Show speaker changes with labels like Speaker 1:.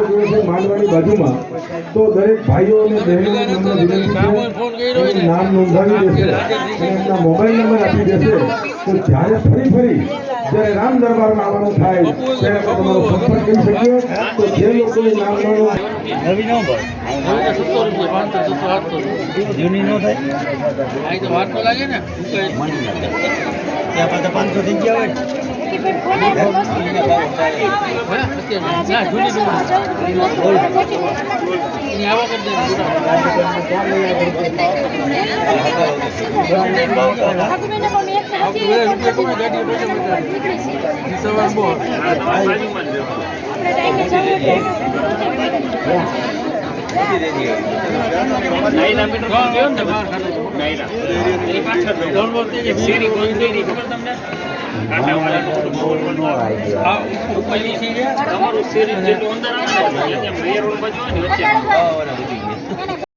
Speaker 1: જોઈએ છે માંડવાની બાજુમાં, તો દરેક ભાઈઓ અને બહેનોને નમ્ર વિનંતી છે એનું નામ નોંધાવી દેશે અને એમના મોબાઈલ નંબર આપી દેશે. તો જ્યારે ફરી જ્યારે રામ દરબારમાં આવવાનું થાય ત્યારે તમારો સંપર્ક કરી શકીએ. તો જે લોકોએ નામ
Speaker 2: નવી નો ભાઈ 700 રૂપિયા 500 700 800 જૂની નો થાય આ તો વાર તો લાગે ને ત્યાં પાછા 500 થઈ ગયા હોય